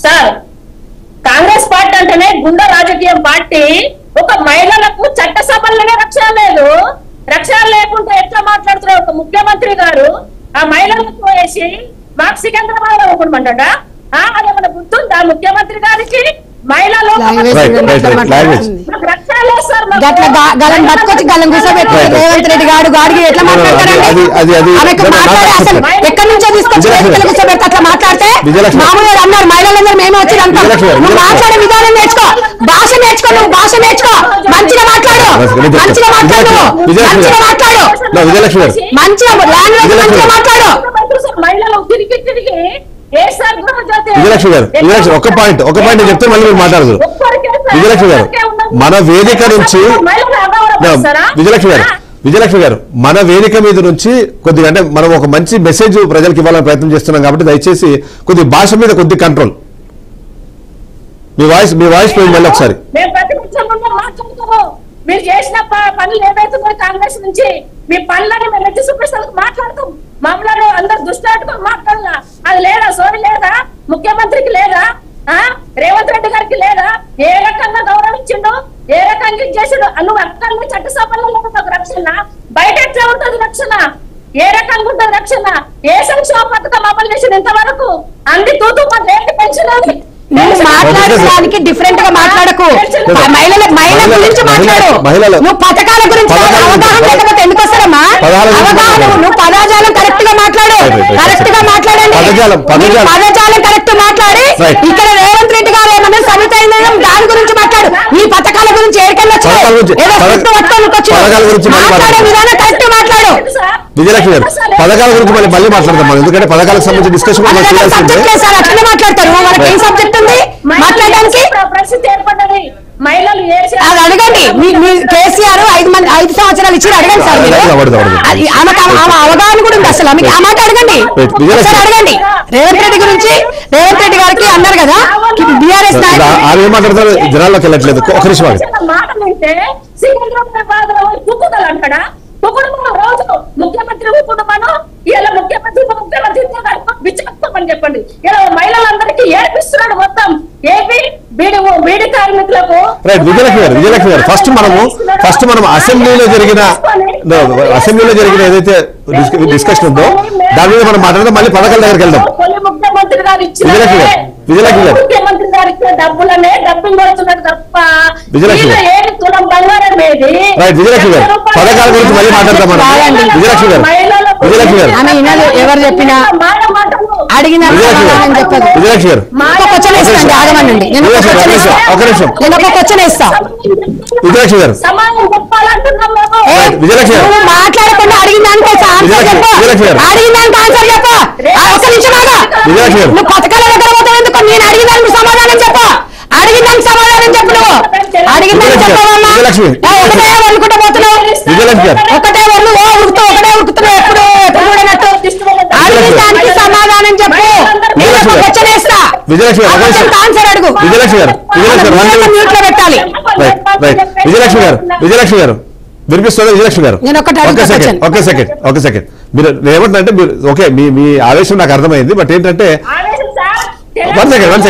Sir Congress party అంటేనే గుండా రాజకీయం పార్టీ. ఒక మహిళలకు చట్టసభల్లోనే రక్షణ లేదు. రక్షణ లేకుండా ఎట్లా మాట్లాడుతున్నారు ఒక ముఖ్యమంత్రి గారు? ఆ మహిళలకు వేసి మాకు సికింద్రాబాద్ ఒప్పుకోమంటాడా? అదేమన్నా గుర్తుందా ముఖ్యమంత్రి గారికి? మహిళలు రేవంత్ రెడ్డి గారు గాడికి ఎట్లా మాట్లాడతారండి? ఎక్కడి నుంచో తీసుకొచ్చి కూర్చోబెడితే అట్లా మాట్లాడితే మామూలు అన్నారు మహిళలందరూ మేమే వచ్చి అంటాం. నువ్వు మాట్లాడే విధానం నేర్చుకో, భాష నేర్చుకో, నువ్వు భాష నేర్చుకో, మంచిగా మాట్లాడు, మంచిగా మాట్లాడు, మంచిగా మాట్లాడు, మంచిగా లాంగ్వేజ్ మంచిగా మాట్లాడు. మహిళలు తిరిగి తిరిగి విజయలక్ష్మి గారు ఒక పాయింట్ చెప్తే మళ్ళీ మీరు మాట్లాడదు. విజయలక్ష్మి గారు మన వేదిక నుంచి విజయలక్ష్మి గారు మన వేదిక మీద నుంచి కొద్దిగా అంటే మనం ఒక మంచి మెసేజ్ ప్రజలకు ఇవ్వాలని ప్రయత్నం చేస్తున్నాం కాబట్టి దయచేసి కొద్ది భాష మీద కొద్ది కంట్రోల్. మీ వాయిస్ పోయింది మళ్ళీ ఒకసారి. మీరు చేసిన పనులు ఏవైతుందో కాంగ్రెస్ నుంచి మీ పనులని మేము ఎత్తి చూపిస్తానికి మాట్లాడతాం. మమ్మల్ని అందరు దుష్టాటుకొని మాట్లాడాల. అది లేదా? సోని లేదా? ముఖ్యమంత్రికి లేదా? రేవంత్ రెడ్డి గారికి లేదా? ఏ రకంగా గౌరవించిండు, ఏ రకంగా చేసిండు? నువ్వు అక్కడ చట్టసభల్లో ఒక రక్షణ, బయట ఎట్లా ఉంటుంది రక్షణ? ఏ రకంగా ఉంటుంది రక్షణ? ఏ సంక్షేమ పథకం అమలు చేసింది ఇంతవరకు? అన్ని తూతూ ఏంటి పెన్షన్? నేను మాట్లాడడానికి డిఫరెంట్ గా మాట్లాడకు. మహిళల గురించి మాట్లాడు. నువ్వు పథకాల గురించి అవగాహన లేకపోతే ఎందుకు వస్తారమ్మా? అవగాహన, నువ్వు పదజాలం కరెక్ట్ గా మాట్లాడు, కరెక్ట్ గా మాట్లాడండి. పదజాలం కరెక్ట్ మాట్లాడి ఇక్కడ రేవంత్ రెడ్డి గారు ఏమన్నా సమిత దాని గురించి మాట్లాడు. నీ పథకాల గురించి ఏడికన్నా మాట్లాడే విధానం కరెక్ట్ మాట్లాడు. విజయలక్ష్మి గారు పథకాల గురించి మళ్ళీ మాట్లాడదాం, ఎందుకంటే పథకాలకు సంబంధించి డిస్కషన్ అట్లనే మాట్లాడతారు. వాళ్ళకి ఏం సబ్జెక్ట్ ఉంది మాట్లాడడానికి? అది అడగండి. కేసీఆర్ 5 సంవత్సరాలు ఇచ్చి అడగండి సార్. ఆమె అవగాహన కూడా ఉంది అసలు. ఆమెకి ఆ మాట అడగండి, అడగండి. రేవంత్ రెడ్డి గురించి రేవంత్ రెడ్డి గారికి అన్నారు కదా బీఆర్ఎస్ ఆమె మాట్లాడతారు, జనాల్లోకి వెళ్ళట్లేదు. ఒక నిమిషం ముఖ్యమంత్రి కుటుంబాను ఇలా ముఖ్యమంత్రి విచ్చేస్తామని చెప్పండి. ఇలా మహిళలందరికీ ఏడిపిస్తున్నాడు మొత్తం ఏపీ బీడీ కార్మికులకు. విజయలక్ష్మి గారు ఫస్ట్ మనం అసెంబ్లీలో జరిగిన ఏదైతే డిస్కషన్ ఉందో దాని మీద మనం మాట్లాడదాం. మళ్ళీ పథకాల దగ్గరికి వెళ్దాం. ముఖ్యమంత్రి గారు ఇచ్చిన ముఖ్యమంత్రి గారు ఇచ్చిన డబ్బులనే డబ్బింగ్ కొడుతున్నాడు తప్ప ఏది తులం బంగారం ఏది? విజయలక్ష్మి గారు పథకాల గురించి మళ్ళీ మాట్లాడదాం. విజయలక్ష్మి గారు ఎవరు చెప్పినా అడిగిన చెప్పదు. విజయలక్ష్మి గారు ఆగమనండి, నేను ఒక క్వశ్చన్ ఇస్తా. విజయలక్ష్మి గారు మాట్లాడకుండా అడిగిన దానికి అడిగిన దానికి ఆన్సర్ చెప్ప. ఒక నిమిషం నువ్వు పథకాల దగ్గర పోతావు ఎందుకు? నేను అడిగిన దానికి సమాధానం చెప్ప. అడిగిన దానికి సమాధానం చెప్పు. నువ్వు అడిగిన దానికి చెప్పవమ్మా. ఒకటే వరుకుంటూ పోతున్నావు, ఒకటే వరులు ఉరుకుతావు, ఒకటే ఉరుకుతున్నావు. ఎప్పుడు చూడనట్టు అడిగిన దానికి సమాధానం చెప్పు. నేను ఒక క్వశ్చన్ వేస్తా, ఆన్సర్ అడుగు. మ్యూట్ లో పెట్టాలి. విజయలక్ష్మి గారు వినిపిస్తుంది? విజయలక్ష్మి గారు ఒక సెకండ్ మీరు ఏమంటారంటే మీరు ఓకే మీ ఆవేశం నాకు అర్థమైంది. బట్ ఏంటంటే 1 సెకండ్